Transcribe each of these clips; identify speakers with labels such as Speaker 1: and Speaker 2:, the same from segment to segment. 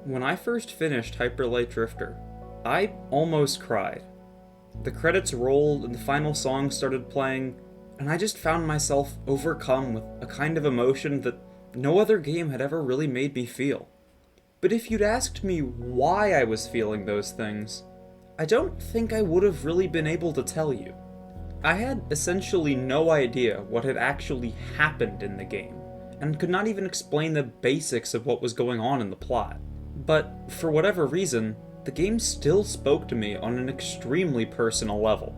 Speaker 1: When I first finished Hyper Light Drifter, I almost cried. The credits rolled and the final song started playing, and I just found myself overcome with a kind of emotion that no other game had ever really made me feel. But if you'd asked me why I was feeling those things, I don't think I would have really been able to tell you. I had essentially no idea what had actually happened in the game, and could not even explain the basics of what was going on in the plot. But, for whatever reason, the game still spoke to me on an extremely personal level.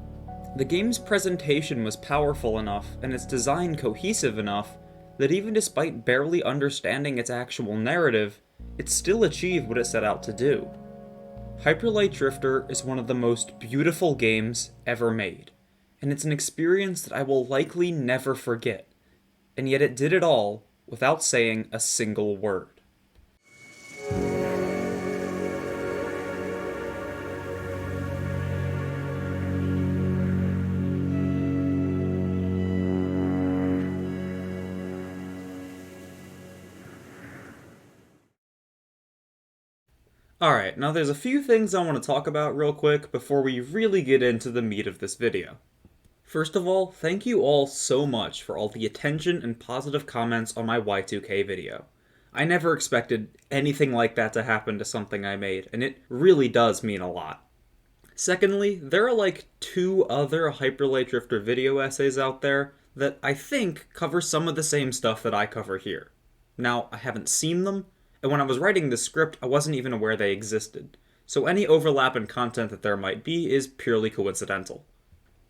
Speaker 1: The game's presentation was powerful enough, and its design cohesive enough, that even despite barely understanding its actual narrative, it still achieved what it set out to do. Hyper Light Drifter is one of the most beautiful games ever made, and it's an experience that I will likely never forget, and yet it did it all without saying a single word. Alright, now there's a few things I want to talk about real quick before we really get into the meat of this video. First of all, thank you all so much for all the attention and positive comments on my Y2K video. I never expected anything like that to happen to something I made, and it really does mean a lot. Secondly, there are like 2 other Hyper Light Drifter video essays out there that I think cover some of the same stuff that I cover here. Now, I haven't seen them, and when I was writing this script, I wasn't even aware they existed, so any overlap in content that there might be is purely coincidental.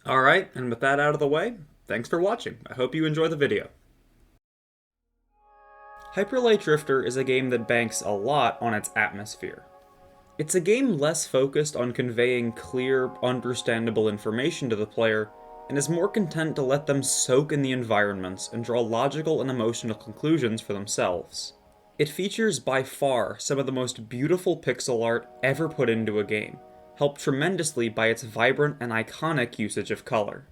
Speaker 1: Alright, and with that out of the way, thanks for watching. I hope you enjoy the video. Hyper Light Drifter is a game that banks a lot on its atmosphere. It's a game less focused on conveying clear, understandable information to the player, and is more content to let them soak in the environments and draw logical and emotional conclusions for themselves. It features by far some of the most beautiful pixel art ever put into a game, helped tremendously by its vibrant and iconic usage of color.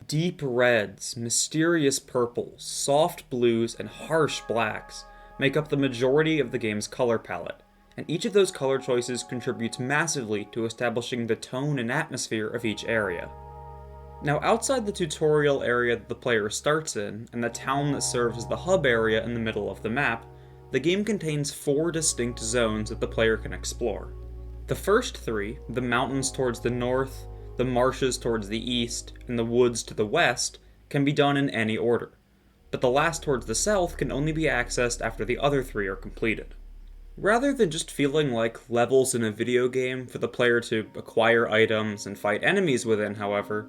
Speaker 1: Deep reds, mysterious purples, soft blues, and harsh blacks make up the majority of the game's color palette, and each of those color choices contributes massively to establishing the tone and atmosphere of each area. Now, outside the tutorial area that the player starts in, and the town that serves as the hub area in the middle of the map, the game contains 4 distinct zones that the player can explore. The first 3, the mountains towards the north, the marshes towards the east, and the woods to the west, can be done in any order, but the last towards the south can only be accessed after the other 3 are completed. Rather than just feeling like levels in a video game for the player to acquire items and fight enemies within, however,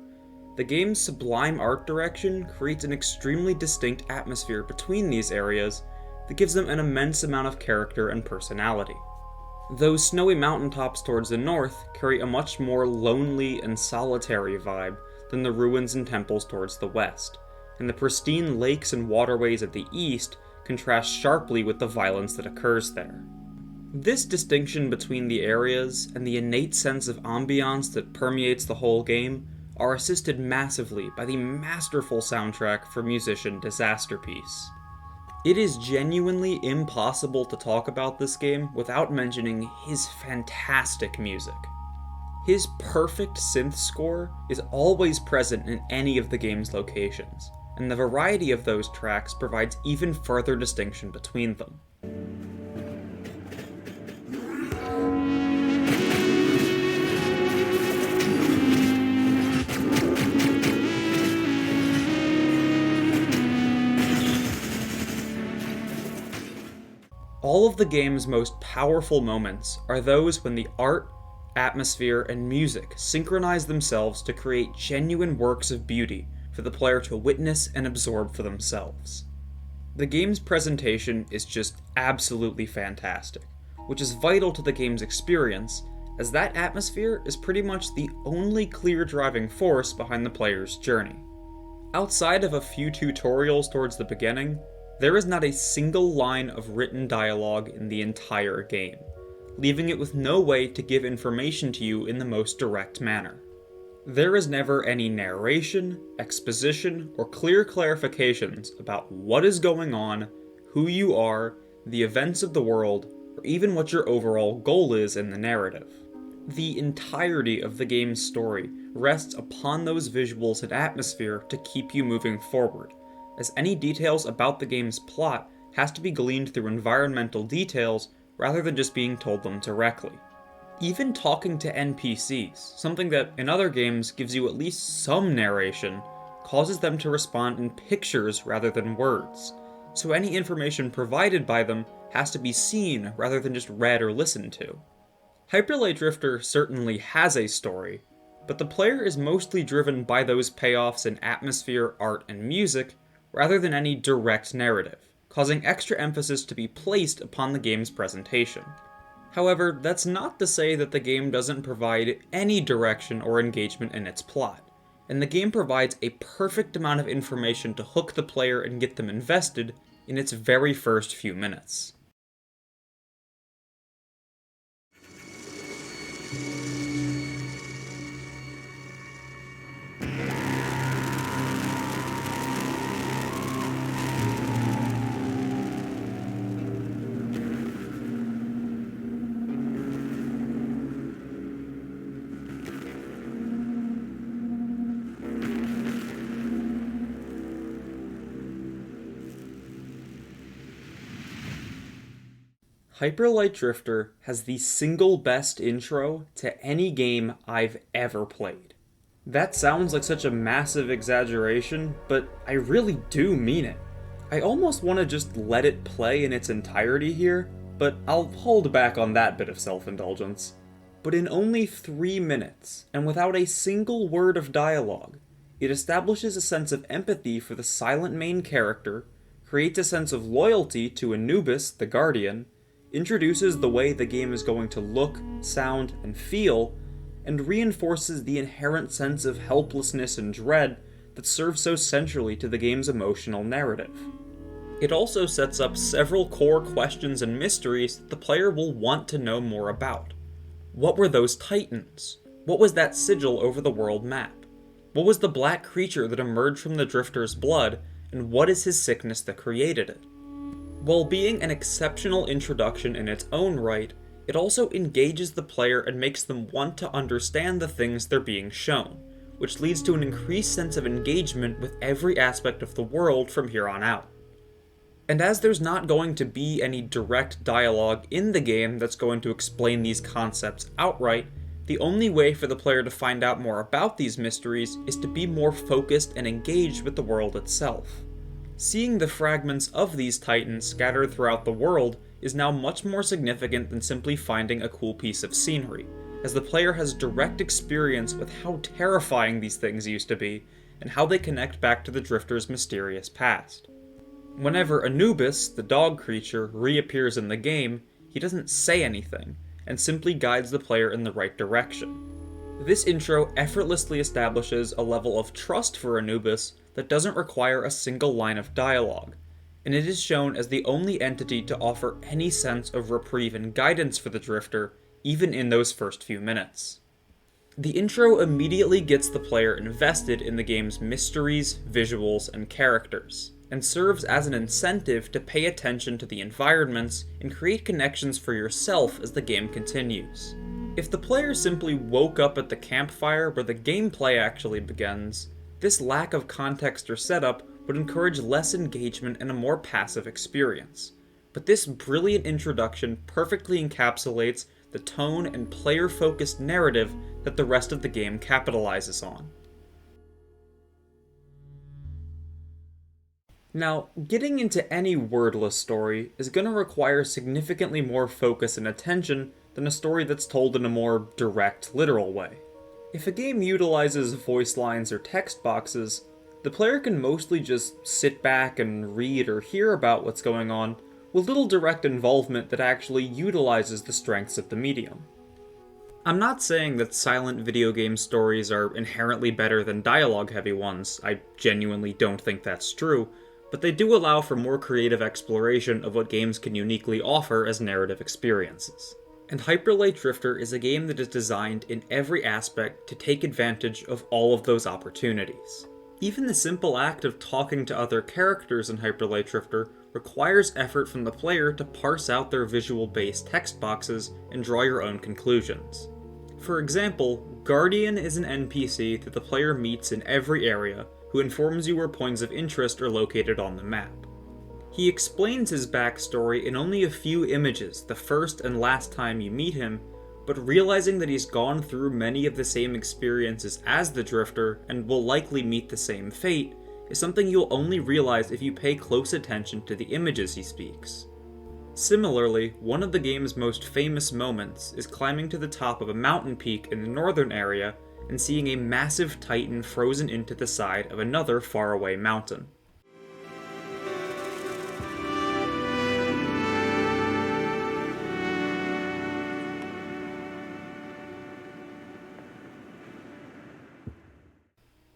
Speaker 1: the game's sublime art direction creates an extremely distinct atmosphere between these areas that gives them an immense amount of character and personality. Those snowy mountaintops towards the north carry a much more lonely and solitary vibe than the ruins and temples towards the west, and the pristine lakes and waterways at the east contrast sharply with the violence that occurs there. This distinction between the areas and the innate sense of ambiance that permeates the whole game are assisted massively by the masterful soundtrack for musician Disasterpiece. It is genuinely impossible to talk about this game without mentioning his fantastic music. His perfect synth score is always present in any of the game's locations, and the variety of those tracks provides even further distinction between them. All of the game's most powerful moments are those when the art, atmosphere, and music synchronize themselves to create genuine works of beauty for the player to witness and absorb for themselves. The game's presentation is just absolutely fantastic, which is vital to the game's experience, as that atmosphere is pretty much the only clear driving force behind the player's journey. Outside of a few tutorials towards the beginning, there is not a single line of written dialogue in the entire game, leaving it with no way to give information to you in the most direct manner. There is never any narration, exposition, or clear clarifications about what is going on, who you are, the events of the world, or even what your overall goal is in the narrative. The entirety of the game's story rests upon those visuals and atmosphere to keep you moving forward, as any details about the game's plot has to be gleaned through environmental details rather than just being told them directly. Even talking to NPCs, something that in other games gives you at least some narration, causes them to respond in pictures rather than words, so any information provided by them has to be seen rather than just read or listened to. Hyperlight Drifter certainly has a story, but the player is mostly driven by those payoffs in atmosphere, art, and music, rather than any direct narrative, causing extra emphasis to be placed upon the game's presentation. However, that's not to say that the game doesn't provide any direction or engagement in its plot, and the game provides a perfect amount of information to hook the player and get them invested in its very first few minutes. Hyperlight Drifter has the single best intro to any game I've ever played. That sounds like such a massive exaggeration, but I really do mean it. I almost want to just let it play in its entirety here, but I'll hold back on that bit of self-indulgence. But in only 3 minutes, and without a single word of dialogue, it establishes a sense of empathy for the silent main character, creates a sense of loyalty to Anubis, the Guardian, introduces the way the game is going to look, sound, and feel, and reinforces the inherent sense of helplessness and dread that serves so centrally to the game's emotional narrative. It also sets up several core questions and mysteries that the player will want to know more about. What were those titans? What was that sigil over the world map? What was the black creature that emerged from the Drifter's blood, and what is his sickness that created it? While being an exceptional introduction in its own right, it also engages the player and makes them want to understand the things they're being shown, which leads to an increased sense of engagement with every aspect of the world from here on out. And as there's not going to be any direct dialogue in the game that's going to explain these concepts outright, the only way for the player to find out more about these mysteries is to be more focused and engaged with the world itself. Seeing the fragments of these titans scattered throughout the world is now much more significant than simply finding a cool piece of scenery, as the player has direct experience with how terrifying these things used to be, and how they connect back to the Drifter's mysterious past. Whenever Anubis, the dog creature, reappears in the game, he doesn't say anything, and simply guides the player in the right direction. This intro effortlessly establishes a level of trust for Anubis that doesn't require a single line of dialogue, and it is shown as the only entity to offer any sense of reprieve and guidance for the Drifter, even in those first few minutes. The intro immediately gets the player invested in the game's mysteries, visuals, and characters, and serves as an incentive to pay attention to the environments and create connections for yourself as the game continues. If the player simply woke up at the campfire where the gameplay actually begins, this lack of context or setup would encourage less engagement and a more passive experience. But this brilliant introduction perfectly encapsulates the tone and player-focused narrative that the rest of the game capitalizes on. Now, getting into any wordless story is going to require significantly more focus and attention than a story that's told in a more direct, literal way. If a game utilizes voice lines or text boxes, the player can mostly just sit back and read or hear about what's going on, with little direct involvement that actually utilizes the strengths of the medium. I'm not saying that silent video game stories are inherently better than dialogue-heavy ones. I genuinely don't think that's true, but they do allow for more creative exploration of what games can uniquely offer as narrative experiences. And Hyperlight Drifter is a game that is designed in every aspect to take advantage of all of those opportunities. Even the simple act of talking to other characters in Hyperlight Drifter requires effort from the player to parse out their visual-based text boxes and draw your own conclusions. For example, Guardian is an NPC that the player meets in every area who informs you where points of interest are located on the map. He explains his backstory in only a few images the first and last time you meet him, but realizing that he's gone through many of the same experiences as the Drifter and will likely meet the same fate is something you'll only realize if you pay close attention to the images he speaks. Similarly, one of the game's most famous moments is climbing to the top of a mountain peak in the northern area and seeing a massive titan frozen into the side of another faraway mountain.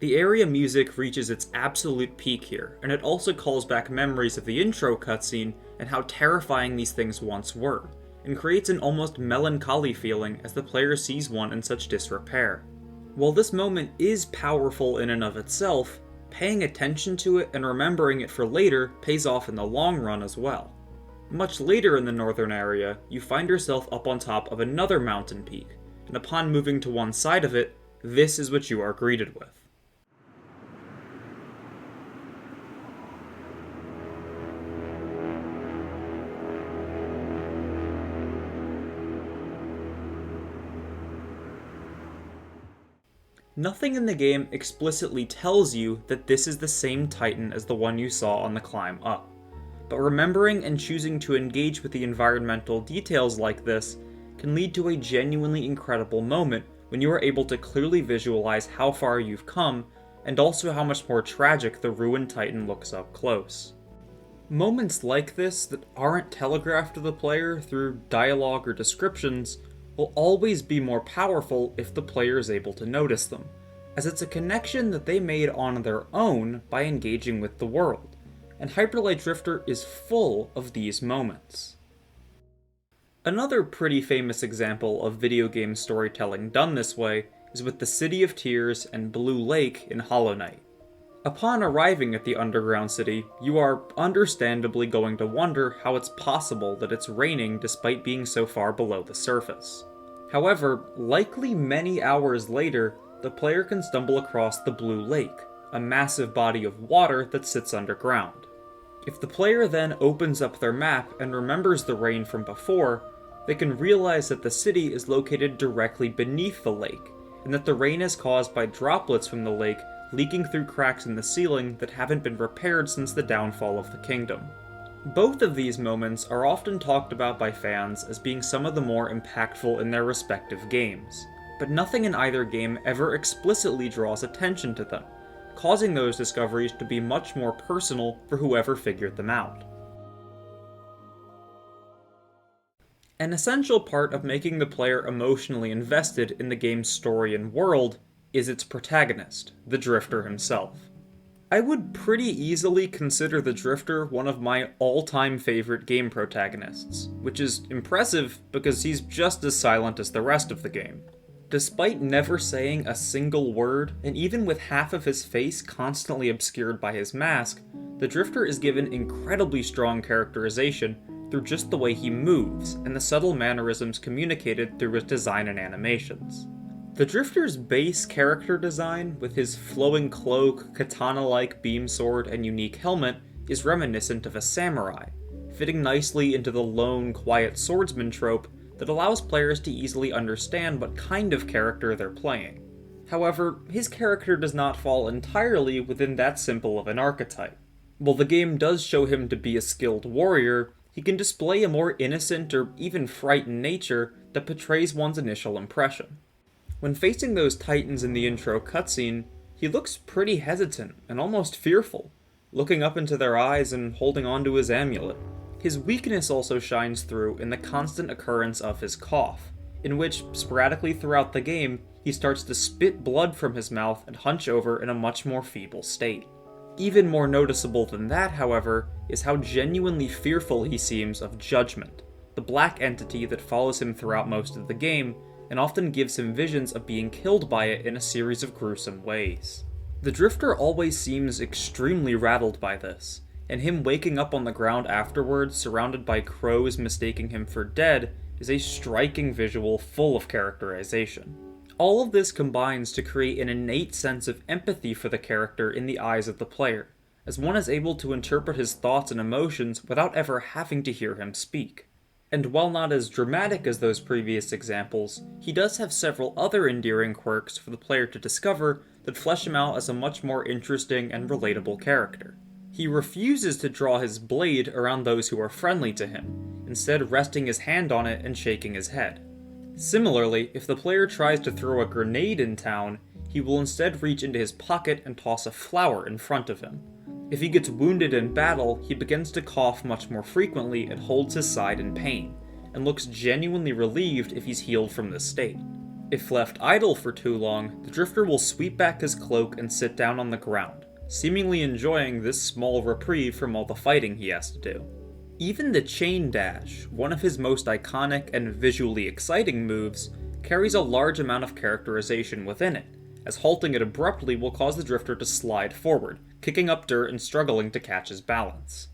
Speaker 1: The area music reaches its absolute peak here, and it also calls back memories of the intro cutscene and how terrifying these things once were, and creates an almost melancholy feeling as the player sees one in such disrepair. While this moment is powerful in and of itself, paying attention to it and remembering it for later pays off in the long run as well. Much later in the northern area, you find yourself up on top of another mountain peak, and upon moving to one side of it, this is what you are greeted with. Nothing in the game explicitly tells you that this is the same Titan as the one you saw on the climb up, but remembering and choosing to engage with the environmental details like this can lead to a genuinely incredible moment when you are able to clearly visualize how far you've come and also how much more tragic the ruined Titan looks up close. Moments like this that aren't telegraphed to the player through dialogue or descriptions will always be more powerful if the player is able to notice them, as it's a connection that they made on their own by engaging with the world, and Hyperlight Drifter is full of these moments. Another pretty famous example of video game storytelling done this way is with the City of Tears and Blue Lake in Hollow Knight. Upon arriving at the underground city, you are understandably going to wonder how it's possible that it's raining despite being so far below the surface. However, likely many hours later, the player can stumble across the Blue Lake, a massive body of water that sits underground. If the player then opens up their map and remembers the rain from before, they can realize that the city is located directly beneath the lake, and that the rain is caused by droplets from the lake leaking through cracks in the ceiling that haven't been repaired since the downfall of the kingdom. Both of these moments are often talked about by fans as being some of the more impactful in their respective games, but nothing in either game ever explicitly draws attention to them, causing those discoveries to be much more personal for whoever figured them out. An essential part of making the player emotionally invested in the game's story and world is its protagonist, the Drifter himself. I would pretty easily consider the Drifter one of my all-time favorite game protagonists, which is impressive because he's just as silent as the rest of the game. Despite never saying a single word, and even with half of his face constantly obscured by his mask, the Drifter is given incredibly strong characterization through just the way he moves and the subtle mannerisms communicated through his design and animations. The Drifter's base character design, with his flowing cloak, katana-like beam sword, and unique helmet, is reminiscent of a samurai, fitting nicely into the lone, quiet swordsman trope that allows players to easily understand what kind of character they're playing. However, his character does not fall entirely within that simple of an archetype. While the game does show him to be a skilled warrior, he can display a more innocent or even frightened nature that betrays one's initial impression. When facing those titans in the intro cutscene, he looks pretty hesitant and almost fearful, looking up into their eyes and holding onto his amulet. His weakness also shines through in the constant occurrence of his cough, in which, sporadically throughout the game, he starts to spit blood from his mouth and hunch over in a much more feeble state. Even more noticeable than that, however, is how genuinely fearful he seems of Judgment, the black entity that follows him throughout most of the game, and often gives him visions of being killed by it in a series of gruesome ways. The Drifter always seems extremely rattled by this, and him waking up on the ground afterwards, surrounded by crows mistaking him for dead, is a striking visual full of characterization. All of this combines to create an innate sense of empathy for the character in the eyes of the player, as one is able to interpret his thoughts and emotions without ever having to hear him speak. And while not as dramatic as those previous examples, he does have several other endearing quirks for the player to discover that flesh him out as a much more interesting and relatable character. He refuses to draw his blade around those who are friendly to him, instead resting his hand on it and shaking his head. Similarly, if the player tries to throw a grenade in town, he will instead reach into his pocket and toss a flower in front of him. If he gets wounded in battle, he begins to cough much more frequently and holds his side in pain, and looks genuinely relieved if he's healed from this state. If left idle for too long, the Drifter will sweep back his cloak and sit down on the ground, seemingly enjoying this small reprieve from all the fighting he has to do. Even the chain dash, one of his most iconic and visually exciting moves, carries a large amount of characterization within it, as halting it abruptly will cause the Drifter to slide forward, kicking up dirt and struggling to catch his balance.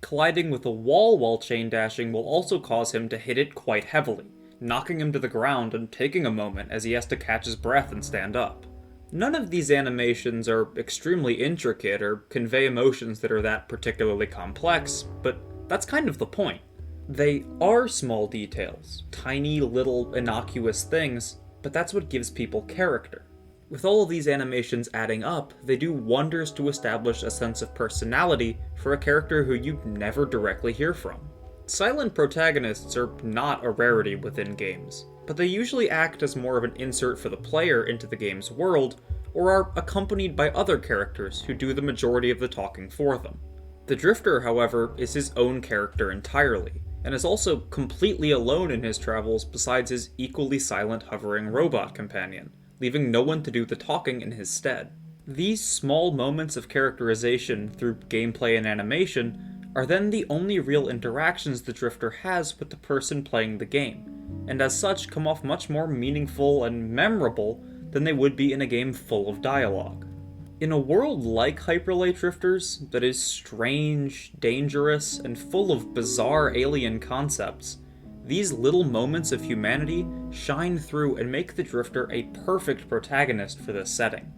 Speaker 1: Colliding with a wall while chain dashing will also cause him to hit it quite heavily, knocking him to the ground and taking a moment as he has to catch his breath and stand up. None of these animations are extremely intricate or convey emotions that are that particularly complex, but that's kind of the point. They are small details, tiny little innocuous things, but that's what gives people character. With all of these animations adding up, they do wonders to establish a sense of personality for a character who you never directly hear from. Silent protagonists are not a rarity within games, but they usually act as more of an insert for the player into the game's world, or are accompanied by other characters who do the majority of the talking for them. The Drifter, however, is his own character entirely, and is also completely alone in his travels besides his equally silent hovering robot companion, leaving no one to do the talking in his stead. These small moments of characterization through gameplay and animation are then the only real interactions the Drifter has with the person playing the game, and as such come off much more meaningful and memorable than they would be in a game full of dialogue. In a world like Hyperlight Drifters, that is strange, dangerous, and full of bizarre alien concepts, these little moments of humanity shine through and make the Drifter a perfect protagonist for this setting.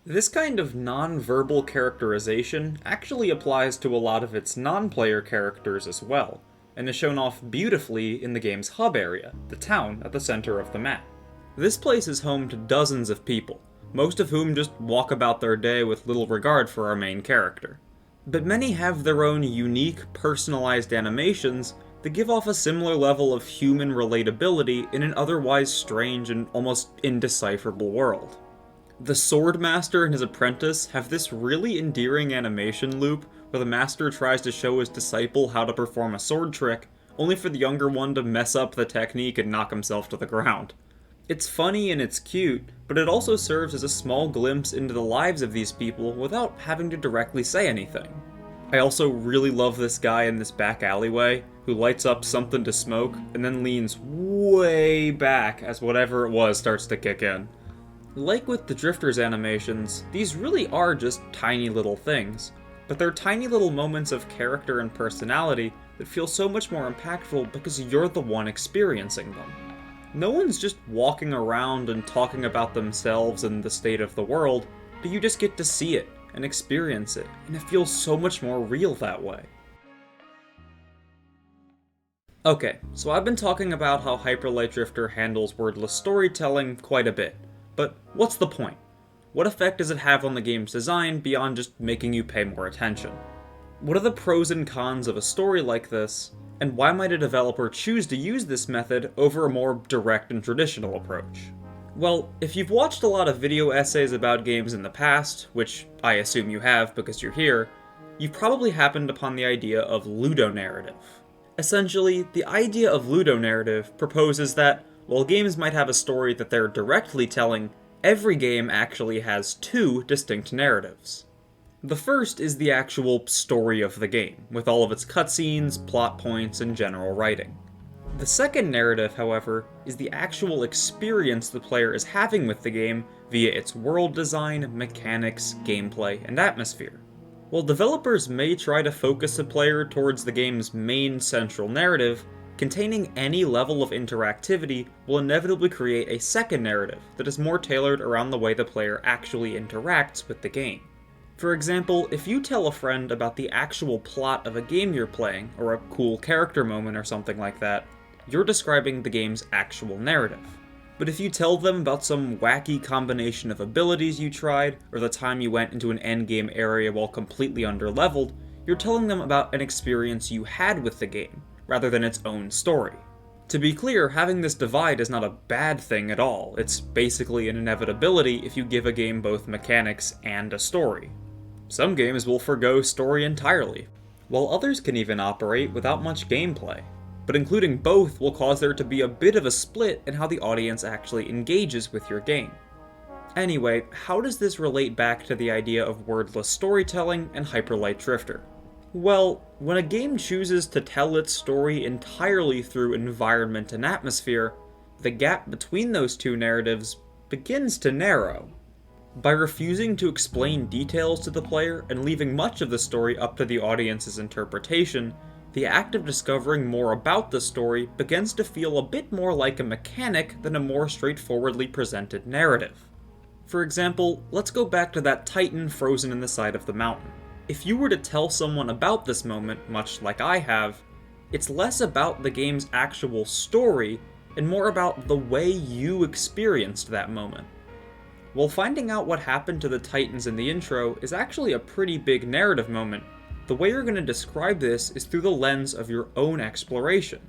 Speaker 1: This kind of non-verbal characterization actually applies to a lot of its non-player characters as well, and is shown off beautifully in the game's hub area, the town at the center of the map. This place is home to dozens of people, most of whom just walk about their day with little regard for our main character. But many have their own unique, personalized animations that give off a similar level of human relatability in an otherwise strange and almost indecipherable world. The Swordmaster and his apprentice have this really endearing animation loop where the master tries to show his disciple how to perform a sword trick, only for the younger one to mess up the technique and knock himself to the ground. It's funny and it's cute, but it also serves as a small glimpse into the lives of these people without having to directly say anything. I also really love this guy in this back alleyway, who lights up something to smoke, and then leans way back as whatever it was starts to kick in. Like with the Drifter's animations, these really are just tiny little things, but they're tiny little moments of character and personality that feel so much more impactful because you're the one experiencing them. No one's just walking around and talking about themselves and the state of the world, but you just get to see it and experience it, and it feels so much more real that way. Okay, so I've been talking about how Hyperlight Drifter handles wordless storytelling quite a bit, but what's the point? What effect does it have on the game's design beyond just making you pay more attention? What are the pros and cons of a story like this, and why might a developer choose to use this method over a more direct and traditional approach? Well, if you've watched a lot of video essays about games in the past, which I assume you have because you're here, you've probably happened upon the idea of Ludo-narrative. Essentially, the idea of Ludo-narrative proposes that, while games might have a story that they're directly telling, every game actually has two distinct narratives. The first is the actual story of the game, with all of its cutscenes, plot points, and general writing. The second narrative, however, is the actual experience the player is having with the game via its world design, mechanics, gameplay, and atmosphere. While developers may try to focus a player towards the game's main central narrative, containing any level of interactivity will inevitably create a second narrative that is more tailored around the way the player actually interacts with the game. For example, if you tell a friend about the actual plot of a game you're playing, or a cool character moment or something like that, you're describing the game's actual narrative. But if you tell them about some wacky combination of abilities you tried, or the time you went into an endgame area while completely underleveled, you're telling them about an experience you had with the game, rather than its own story. To be clear, having this divide is not a bad thing at all. It's basically an inevitability if you give a game both mechanics and a story. Some games will forgo story entirely, while others can even operate without much gameplay. But including both will cause there to be a bit of a split in how the audience actually engages with your game. Anyway, how does this relate back to the idea of wordless storytelling and Hyperlight Drifter? Well, when a game chooses to tell its story entirely through environment and atmosphere, the gap between those two narratives begins to narrow. By refusing to explain details to the player and leaving much of the story up to the audience's interpretation, the act of discovering more about the story begins to feel a bit more like a mechanic than a more straightforwardly presented narrative. For example, let's go back to that titan frozen in the side of the mountain. If you were to tell someone about this moment, much like I have, it's less about the game's actual story and more about the way you experienced that moment. While finding out what happened to the titans in the intro is actually a pretty big narrative moment, the way you're going to describe this is through the lens of your own exploration.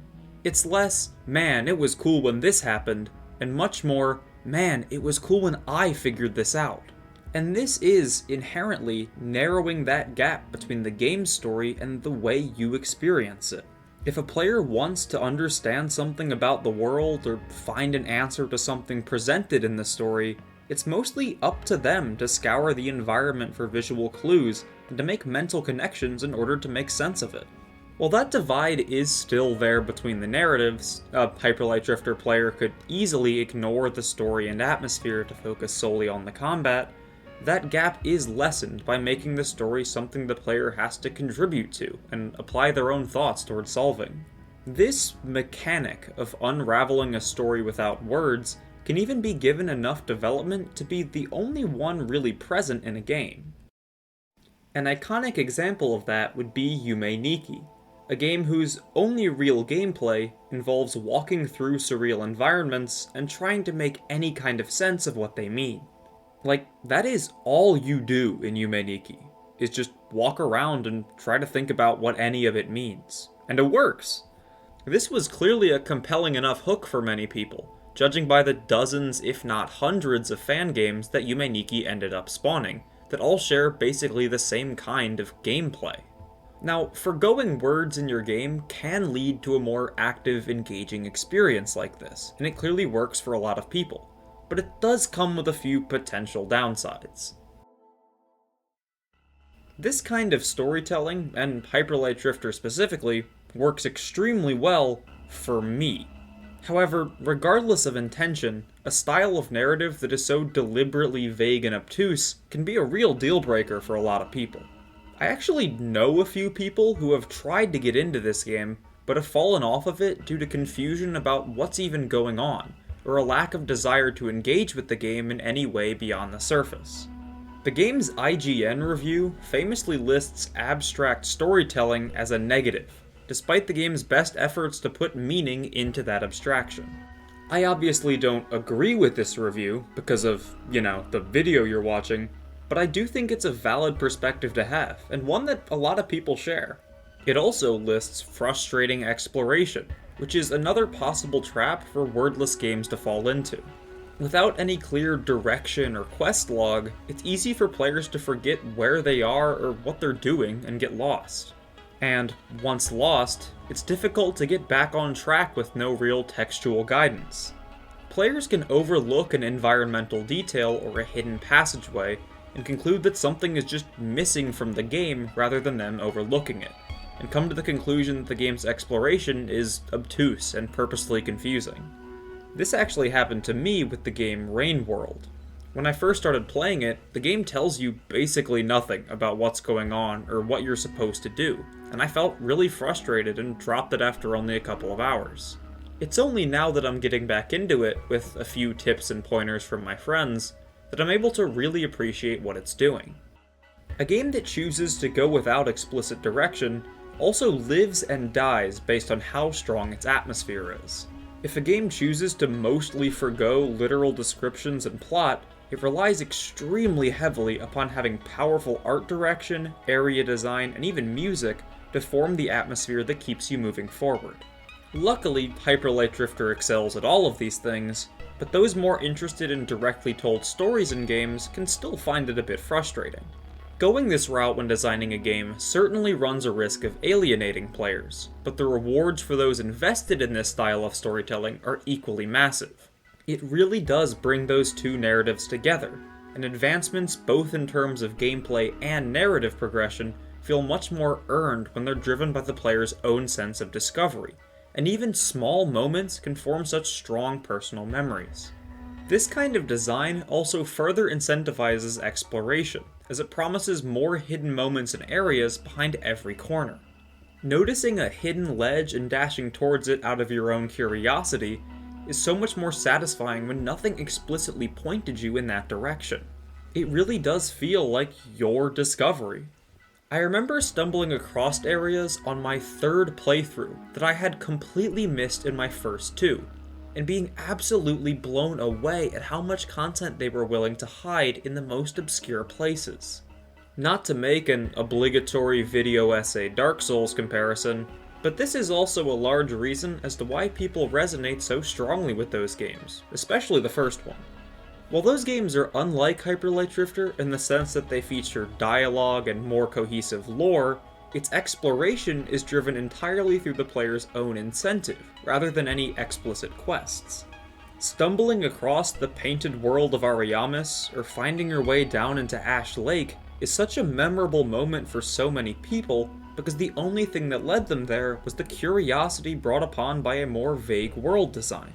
Speaker 1: It's less, man, it was cool when this happened, and much more, man, it was cool when I figured this out. And this is, inherently, narrowing that gap between the game's story and the way you experience it. If a player wants to understand something about the world or find an answer to something presented in the story, it's mostly up to them to scour the environment for visual clues and to make mental connections in order to make sense of it. While that divide is still there between the narratives, a Hyperlight Drifter player could easily ignore the story and atmosphere to focus solely on the combat. That gap is lessened by making the story something the player has to contribute to and apply their own thoughts towards solving. This mechanic of unraveling a story without words can even be given enough development to be the only one really present in a game. An iconic example of that would be Yume Nikki, a game whose only real gameplay involves walking through surreal environments and trying to make any kind of sense of what they mean. Like, that is all you do in Yume Nikki, is just walk around and try to think about what any of it means. And it works! This was clearly a compelling enough hook for many people, judging by the dozens, if not hundreds, of fan games that Yume Nikki ended up spawning, that all share basically the same kind of gameplay. Now, forgoing words in your game can lead to a more active, engaging experience like this, and it clearly works for a lot of people, but it does come with a few potential downsides. This kind of storytelling, and Hyperlight Drifter specifically, works extremely well for me. However, regardless of intention, a style of narrative that is so deliberately vague and obtuse can be a real deal-breaker for a lot of people. I actually know a few people who have tried to get into this game, but have fallen off of it due to confusion about what's even going on, or a lack of desire to engage with the game in any way beyond the surface. The game's IGN review famously lists abstract storytelling as a negative, despite the game's best efforts to put meaning into that abstraction. I obviously don't agree with this review because of, the video you're watching, but I do think it's a valid perspective to have, and one that a lot of people share. It also lists frustrating exploration, which is another possible trap for wordless games to fall into. Without any clear direction or quest log, it's easy for players to forget where they are or what they're doing and get lost. And once lost, it's difficult to get back on track with no real textual guidance. Players can overlook an environmental detail or a hidden passageway and conclude that something is just missing from the game rather than them overlooking it, and come to the conclusion that the game's exploration is obtuse and purposefully confusing. This actually happened to me with the game Rain World. When I first started playing it, the game tells you basically nothing about what's going on or what you're supposed to do, and I felt really frustrated and dropped it after only a couple of hours. It's only now that I'm getting back into it, with a few tips and pointers from my friends, that I'm able to really appreciate what it's doing. A game that chooses to go without explicit direction also lives and dies based on how strong its atmosphere is. If a game chooses to mostly forgo literal descriptions and plot, it relies extremely heavily upon having powerful art direction, area design, and even music to form the atmosphere that keeps you moving forward. Luckily, Hyper Light Drifter excels at all of these things, but those more interested in directly told stories in games can still find it a bit frustrating. Going this route when designing a game certainly runs a risk of alienating players, but the rewards for those invested in this style of storytelling are equally massive. It really does bring those two narratives together, and advancements both in terms of gameplay and narrative progression feel much more earned when they're driven by the player's own sense of discovery, and even small moments can form such strong personal memories. This kind of design also further incentivizes exploration, as it promises more hidden moments and areas behind every corner. Noticing a hidden ledge and dashing towards it out of your own curiosity is so much more satisfying when nothing explicitly pointed you in that direction. It really does feel like your discovery. I remember stumbling across areas on my third playthrough that I had completely missed in my first two, and being absolutely blown away at how much content they were willing to hide in the most obscure places. Not to make an obligatory video essay Dark Souls comparison, but this is also a large reason as to why people resonate so strongly with those games, especially the first one. While those games are unlike Hyper Light Drifter in the sense that they feature dialogue and more cohesive lore, its exploration is driven entirely through the player's own incentive, rather than any explicit quests. Stumbling across the painted world of Ariamis, or finding your way down into Ash Lake, is such a memorable moment for so many people because the only thing that led them there was the curiosity brought upon by a more vague world design.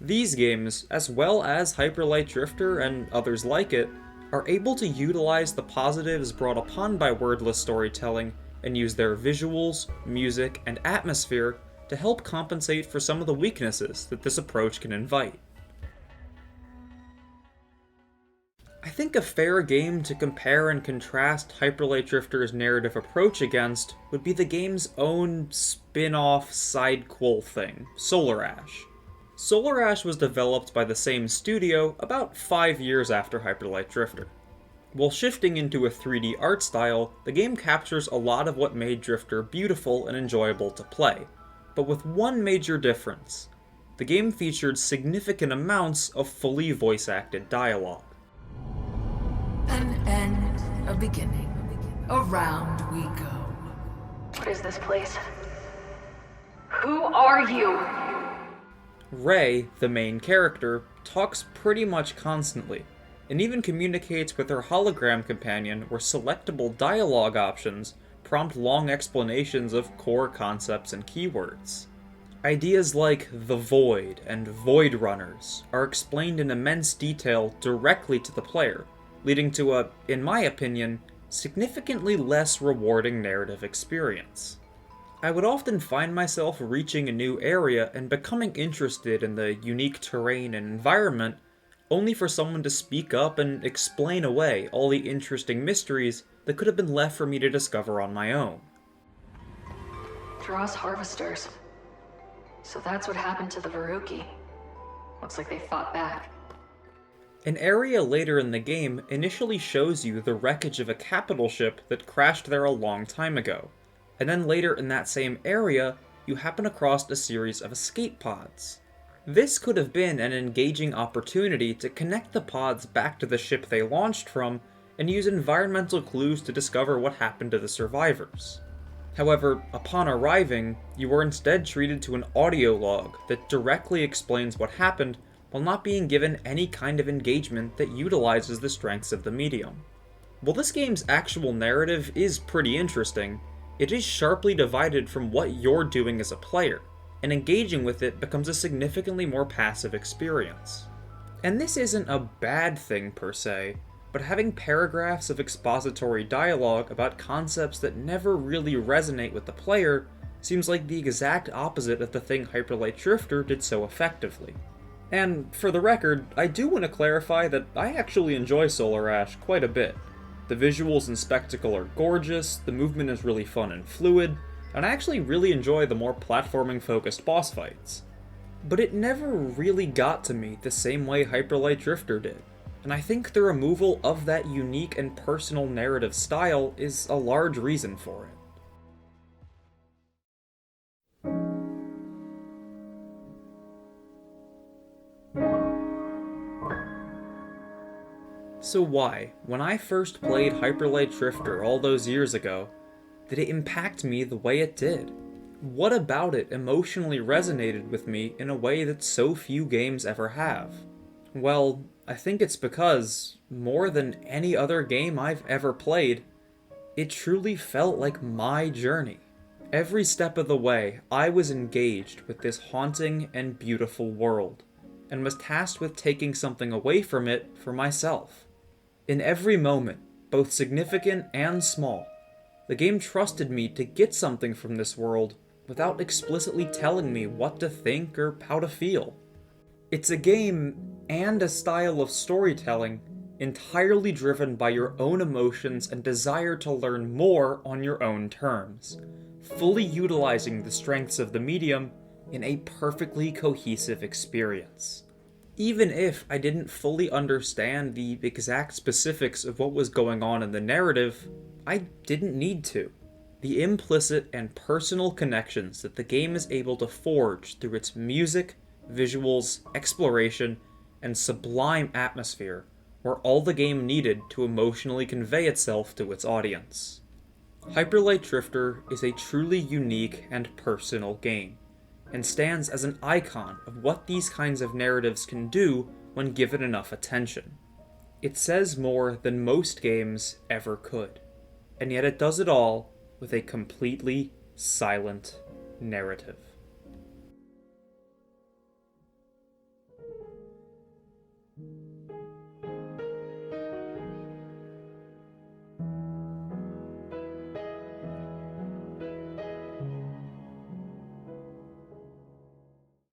Speaker 1: These games, as well as Hyper Light Drifter and others like it, are able to utilize the positives brought upon by wordless storytelling and use their visuals, music, and atmosphere to help compensate for some of the weaknesses that this approach can invite. I think a fair game to compare and contrast Hyper Light Drifter's narrative approach against would be the game's own spin-off sidequel thing, Solar Ash. Solar Ash was developed by the same studio about 5 years after Hyper Light Drifter. While shifting into a 3D art style, the game captures a lot of what made Drifter beautiful and enjoyable to play, but with one major difference. The game featured significant amounts of fully voice-acted dialogue.
Speaker 2: An end, a beginning. Around we go.
Speaker 3: What is this place? Who are you?
Speaker 1: Ray, the main character, talks pretty much constantly, and even communicates with her hologram companion where selectable dialogue options prompt long explanations of core concepts and keywords. Ideas like the Void and Void Runners are explained in immense detail directly to the player, leading to a, in my opinion, significantly less rewarding narrative experience. I would often find myself reaching a new area and becoming interested in the unique terrain and environment, only for someone to speak up and explain away all the interesting mysteries that could have been left for me to discover on my own.
Speaker 3: Dross harvesters. So that's what happened to the Veruki. Looks like they fought back.
Speaker 1: An area later in the game initially shows you the wreckage of a capital ship that crashed there a long time ago, and then later in that same area, you happen across a series of escape pods. This could have been an engaging opportunity to connect the pods back to the ship they launched from and use environmental clues to discover what happened to the survivors. However, upon arriving, you were instead treated to an audio log that directly explains what happened while not being given any kind of engagement that utilizes the strengths of the medium. While this game's actual narrative is pretty interesting, it is sharply divided from what you're doing as a player, and engaging with it becomes a significantly more passive experience. And this isn't a bad thing per se, but having paragraphs of expository dialogue about concepts that never really resonate with the player seems like the exact opposite of the thing Hyperlight Drifter did so effectively. And for the record, I do want to clarify that I actually enjoy Solar Ash quite a bit. The visuals and spectacle are gorgeous, the movement is really fun and fluid, and I actually really enjoy the more platforming-focused boss fights. But it never really got to me the same way Hyperlight Drifter did, and I think the removal of that unique and personal narrative style is a large reason for it. So why, when I first played Hyperlight Drifter all those years ago, did it impact me the way it did? What about it emotionally resonated with me in a way that so few games ever have? Well, I think it's because, more than any other game I've ever played, it truly felt like my journey. Every step of the way, I was engaged with this haunting and beautiful world, and was tasked with taking something away from it for myself. In every moment, both significant and small, the game trusted me to get something from this world without explicitly telling me what to think or how to feel. It's a game and a style of storytelling entirely driven by your own emotions and desire to learn more on your own terms, fully utilizing the strengths of the medium in a perfectly cohesive experience. Even if I didn't fully understand the exact specifics of what was going on in the narrative, I didn't need to. The implicit and personal connections that the game is able to forge through its music, visuals, exploration, and sublime atmosphere were all the game needed to emotionally convey itself to its audience. Hyperlight Drifter is a truly unique and personal game, and stands as an icon of what these kinds of narratives can do when given enough attention. It says more than most games ever could, and yet it does it all with a completely silent narrative.